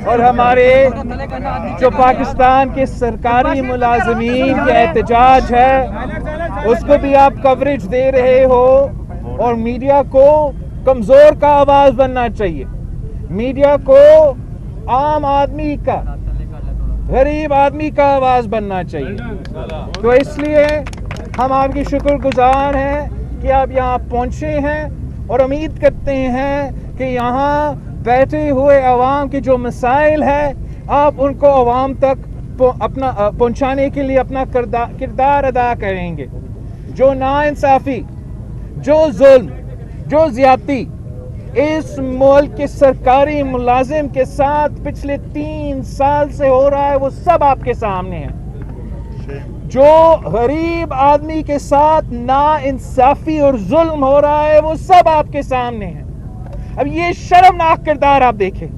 اور ہمارے جو پاکستان کے سرکاری ملازمین کے احتجاج ہے اس کو بھی آپ کوریج دے رہے ہو، اور میڈیا کو کمزور کا آواز بننا چاہیے، میڈیا کو عام آدمی کا، غریب آدمی کا آواز بننا چاہیے۔ تو اس لیے ہم آپ کی شکر گزار ہیں کہ آپ یہاں پہنچے ہیں، اور امید کرتے ہیں کہ یہاں بیٹھے ہوئے عوام کے جو مسائل ہیں آپ ان کو عوام تک اپنا پہنچانے کے لیے اپنا کردار ادا کریں گے۔ جو ناانصافی، جو ظلم، جو زیادتی اس ملک کے سرکاری ملازم کے ساتھ پچھلے 3 سال سے ہو رہا ہے وہ سب آپ کے سامنے ہے۔ جو غریب آدمی کے ساتھ ناانصافی اور ظلم ہو رہا ہے وہ سب آپ کے سامنے ہے۔ اب یہ شرمناک کردار آپ دیکھیں،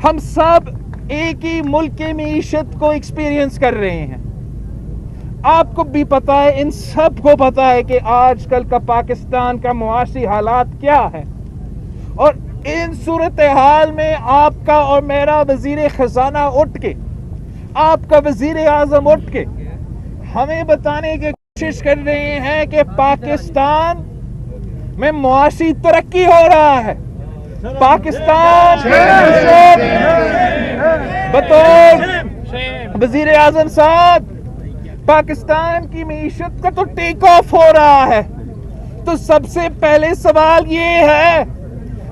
ہم سب ایک ہی ملک کی معیشت کو ایکسپیرینس کر رہے ہیں، آپ کو بھی پتا ہے، ان سب کو پتا ہے کہ آج کل کا پاکستان کا معاشی حالات کیا ہے، اور ان صورتحال میں آپ کا اور میرا وزیر خزانہ اٹھ کے، آپ کا وزیر اعظم اٹھ کے ہمیں بتانے کی کوشش کر رہے ہیں کہ پاکستان میں معاشی ترقی ہو رہا ہے۔ پاکستان بطور وزیر اعظم صاحب پاکستان کی معیشت کا تو ٹیک آف ہو رہا ہے، تو سب سے پہلے سوال یہ ہے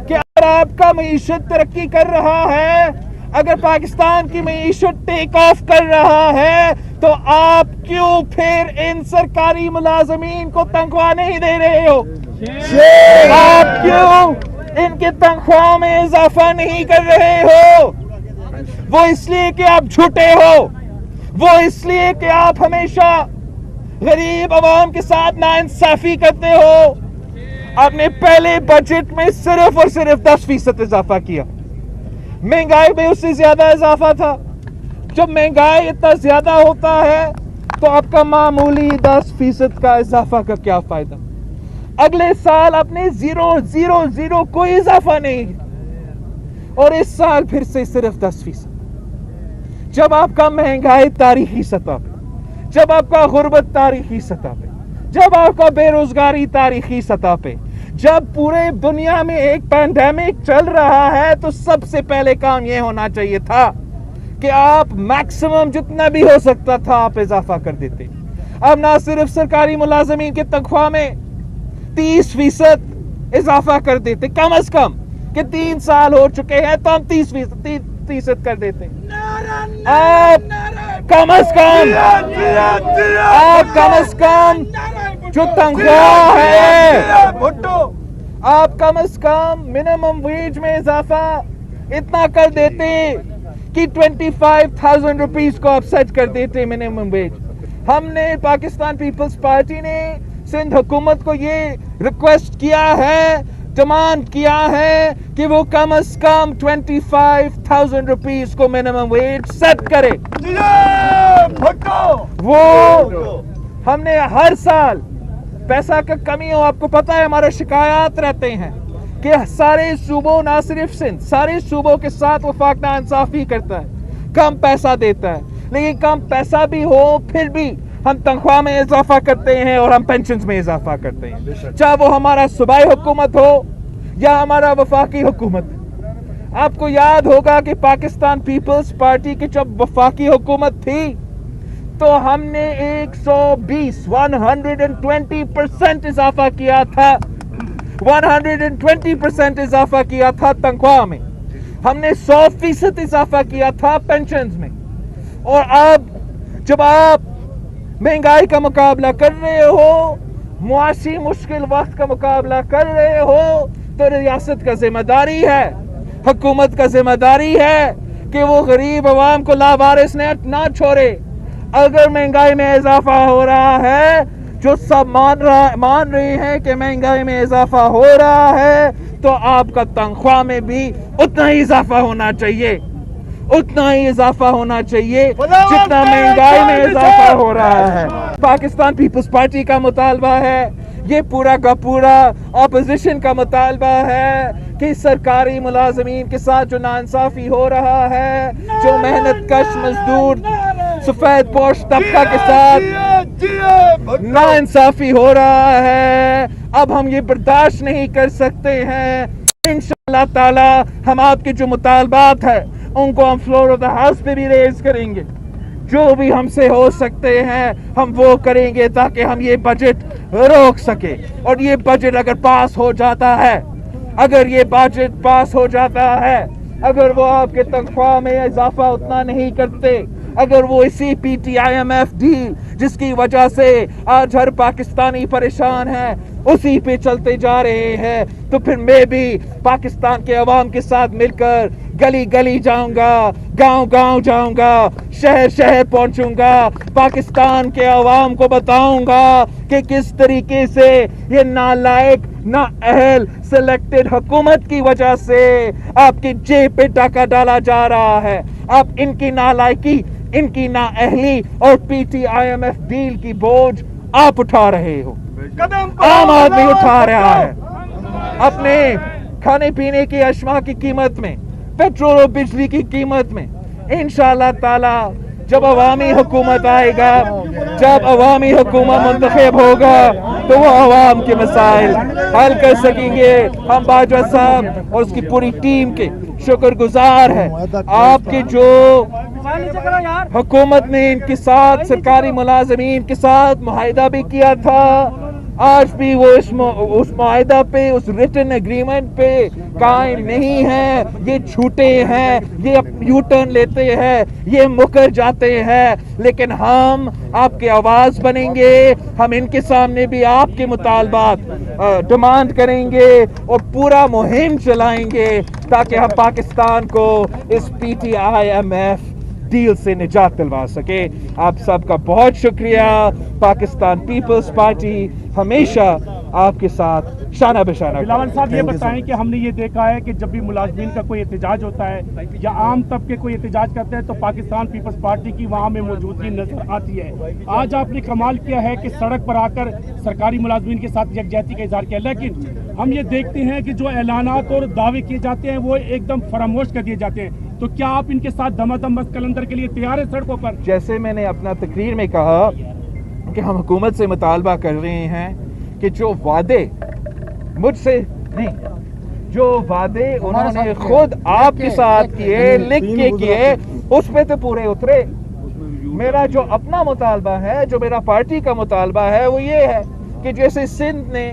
کہ اگر آپ کا معیشت ترقی کر رہا ہے، اگر پاکستان کی معیشت ٹیک آف کر رہا ہے، تو آپ کیوں پھر ان سرکاری ملازمین کو تنخواہ نہیں دے رہے ہو؟ آپ کیوں ان کے تنخواہ میں اضافہ نہیں کر رہے ہو؟ وہ اس لیے کہ آپ جھوٹے ہو، وہ اس لیے کہ آپ ہمیشہ غریب عوام کے ساتھ ناانصافی کرتے ہو۔ آپ نے پہلے بجٹ میں صرف اور صرف 10% اضافہ کیا، مہنگائی میں اس سے زیادہ اضافہ تھا۔ جب مہنگائی اتنا زیادہ ہوتا ہے تو آپ کا معمولی 10% کا اضافہ کا کیا فائدہ؟ اگلے سال آپ نے 0 کوئی اضافہ نہیں، اور اس سال پھر سے صرف 10%۔ جب آپ کا مہنگائی تاریخی سطح پہ، جب آپ کا غربت تاریخی سطح پہ، جب آپ کا بے روزگاری تاریخی سطح پہ، جب پورے دنیا میں ایک پینڈیمک چل رہا ہے، تو سب سے پہلے کام یہ ہونا چاہیے تھا کہ آپ میکسیمم جتنا بھی ہو سکتا تھا آپ اضافہ کر دیتے۔ اب نہ صرف سرکاری ملازمین کے تنخواہ میں 30% اضافہ کر دیتے، کم از کم کہ 3 سال ہو چکے ہیں تو ہم 30% کر دیتے۔ آپ کم از کم جو تنخواہ ہے، آپ کم از کم منیمم ویج میں اضافہ اتنا کر دیتے کہ 25,000 روپیز کو آپ سیٹ کر دیتے منیمم ویج۔ ہم نے پاکستان پیپلز پارٹی نے سندھ حکومت کو یہ ریکویسٹ کیا ہے، ڈیمانڈ کیا ہے کہ وہ کم از کم 25,000 روپیز کو منیمم ویج سیٹ کرے۔ وہ ہم نے ہر سال پیسہ کا کمی ہو، آپ کو پتا ہے ہمارے شکایات رہتے ہیں کہ سارے صوبوں، نہ صرف سندھ، سارے صوبوں کے ساتھ وفاق ناانصافی کرتا ہے، کم پیسہ دیتا ہے، لیکن کم پیسہ بھی ہو پھر بھی ہم تنخواہ میں اضافہ کرتے ہیں اور ہم پینشنز میں اضافہ کرتے ہیں، چاہے وہ ہمارا صوبائی حکومت ہو یا ہمارا وفاقی حکومت۔ آپ کو یاد ہوگا کہ پاکستان پیپلز پارٹی کی جب وفاقی حکومت تھی تو ہم نے 120% اضافہ کیا تھا، 120% اضافہ کیا تھا تنخواہ میں، ہم نے 100% اضافہ کیا تھا پینشنز میں۔ اور اب جب آپ مہنگائی کا مقابلہ کر رہے ہو، معاشی مشکل وقت کا مقابلہ کر رہے ہو، تو ریاست کا ذمہ داری ہے، حکومت کا ذمہ داری ہے کہ وہ غریب عوام کو لاوارث نہ چھوڑے۔ اگر مہنگائی میں اضافہ ہو رہا ہے، جو سب مان رہے ہیں کہ مہنگائی میں اضافہ ہو رہا ہے، تو آپ کا تنخواہ میں بھی اتنا ہی اضافہ ہونا چاہیے، اتنا ہی اضافہ ہونا چاہیے جتنا مہنگائی میں اضافہ ہو رہا ہے۔ پاکستان پیپلز پارٹی کا مطالبہ ہے، یہ پورا کا پورا اپوزیشن کا مطالبہ ہے کہ سرکاری ملازمین کے ساتھ جو ناانصافی ہو رہا ہے، جو محنت کش مزدور سفید پوش طبقہ کے ساتھ ناانصافی ہو رہا ہے، اب ہم یہ برداشت نہیں کر سکتے ہیں۔ انشاءاللہ تعالی ہم آپ کے جو مطالبات ہیں ان کو ہم فلور آف دا ہاؤس پہ بھی ریز کریں گے، جو بھی ہم سے ہو سکتے ہیں ہم وہ کریں گے تاکہ ہم یہ بجٹ روک سکیں۔ اور یہ بجٹ اگر پاس ہو جاتا ہے، اگر یہ بجٹ پاس ہو جاتا ہے، اگر وہ آپ کے تنخواہ میں اضافہ اتنا نہیں کرتے، اگر وہ اسی P T I M F deal جس کی وجہ سے آج ہر پاکستانی پریشان ہے اسی پہ چلتے جا رہے ہیں، تو پھر میں بھی پاکستان کے عوام کے ساتھ مل کر گلی گلی جاؤں گا، گاؤں گاؤں جاؤں گا، شہر شہر پہنچوں گا، پاکستان کے عوام کو بتاؤں گا کہ کس طریقے سے یہ نالائق نااہل سلیکٹڈ حکومت کی وجہ سے آپ کی جیب پہ ڈاکہ ڈالا جا رہا ہے۔ آپ ان کی نالائقی، ان کی نااہلی اور P T I M F deal کی بوجھ آپ اٹھا رہے ہو، عام آدمی اٹھا رہا ہے، اپنے کھانے پینے کی اشیاء کی قیمت میں، پیٹرول اور بجلی کی قیمت میں۔ انشاءاللہ تعالی جب عوامی حکومت آئے گا، جب عوامی حکومت منتخب ہوگا تو وہ عوام کے مسائل حل کر سکیں گے۔ ہم باجوہ صاحب اور اس کی پوری ٹیم کے شکر گزار ہیں۔ آپ کے جو حکومت نے ان کے ساتھ سرکاری ملازمین کے ساتھ معاہدہ بھی کیا تھا، آج بھی وہ اس معاہدہ پہ، اس ریٹن ایگریمنٹ پہ قائم نہیں ہیں، یہ چھوٹے ہیں، یہ یو ٹرن لیتے ہیں، یہ مکر جاتے ہیں۔ لیکن ہم آپ کے آواز بنیں گے، ہم ان کے سامنے بھی آپ کے مطالبات ڈیمانڈ کریں گے اور پورا مہم چلائیں گے تاکہ ہم پاکستان کو اس P T I M F deal سے نجات دلوا سکے۔ آپ سب کا بہت شکریہ۔ پاکستان پیپلز پارٹی ہمیشہ آپ کے ساتھ شانہ بشانہ۔ بلاول صاحب یہ بتائیں کہ ہم نے یہ دیکھا ہے کہ جب بھی ملازمین کا کوئی احتجاج ہوتا ہے یا عام طبقے کوئی احتجاج کرتے ہیں تو پاکستان پیپلز پارٹی کی وہاں میں موجودگی نظر آتی ہے۔ آج آپ نے کمال کیا ہے کہ سڑک پر آ کر سرکاری ملازمین کے ساتھ یکجہتی کا اظہار کیا، لیکن ہم یہ دیکھتے ہیں کہ جو اعلانات اور دعوے کیے جاتے ہیں وہ ایک دم فراموش کر دیے جاتے ہیں، تو کیا آپ ان کے ساتھ دم بس کلندر کے لیے تیار ہیں سڑکوں پر؟ جیسے میں نے اپنا تقریر میں کہا کہ ہم حکومت سے مطالبہ کر رہے ہیں کہ جو وعدے مجھ سے نہیں، جو وعدے انہوں نے خود آپ کے ساتھ کیے، لکھ کے کیے، اس پہ تو پورے اترے۔ میرا جو اپنا مطالبہ ہے، جو میرا پارٹی کا مطالبہ ہے وہ یہ ہے کہ جیسے سندھ نے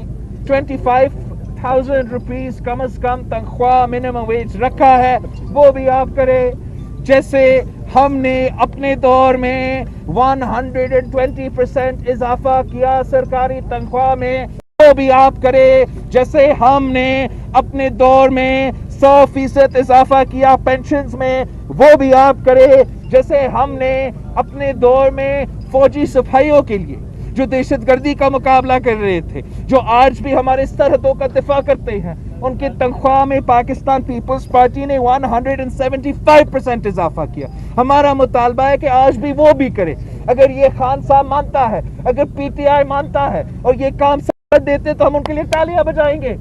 25,000 روپیز کم از کم تنخواہ منیمم ویج رکھا ہے وہ بھی آپ کرے، جیسے ہم نے اپنے دور میں 120% اضافہ کیا سرکاری تنخواہ میں وہ بھی آپ کرے، جیسے ہم نے اپنے دور میں 100% اضافہ کیا پینشنز میں وہ بھی آپ کرے، جیسے ہم نے اپنے دور میں فوجی صفائیوں کے لیے جو دہشت گردی کا مقابلہ کر رہے تھے، جو آج بھی ہمارے سرحدوں کا دفاع کرتے ہیں، ان کی تنخواہ میں پاکستان پیپلز پارٹی نے 175% اضافہ کیا۔ ہمارا مطالبہ ہے کہ آج بھی وہ بھی کرے۔ اگر یہ خان صاحب مانتا ہے، اگر پی ٹی آئی مانتا ہے اور یہ کام سر دیتے تو ہم ان کے لیے تالیاں بجائیں گے۔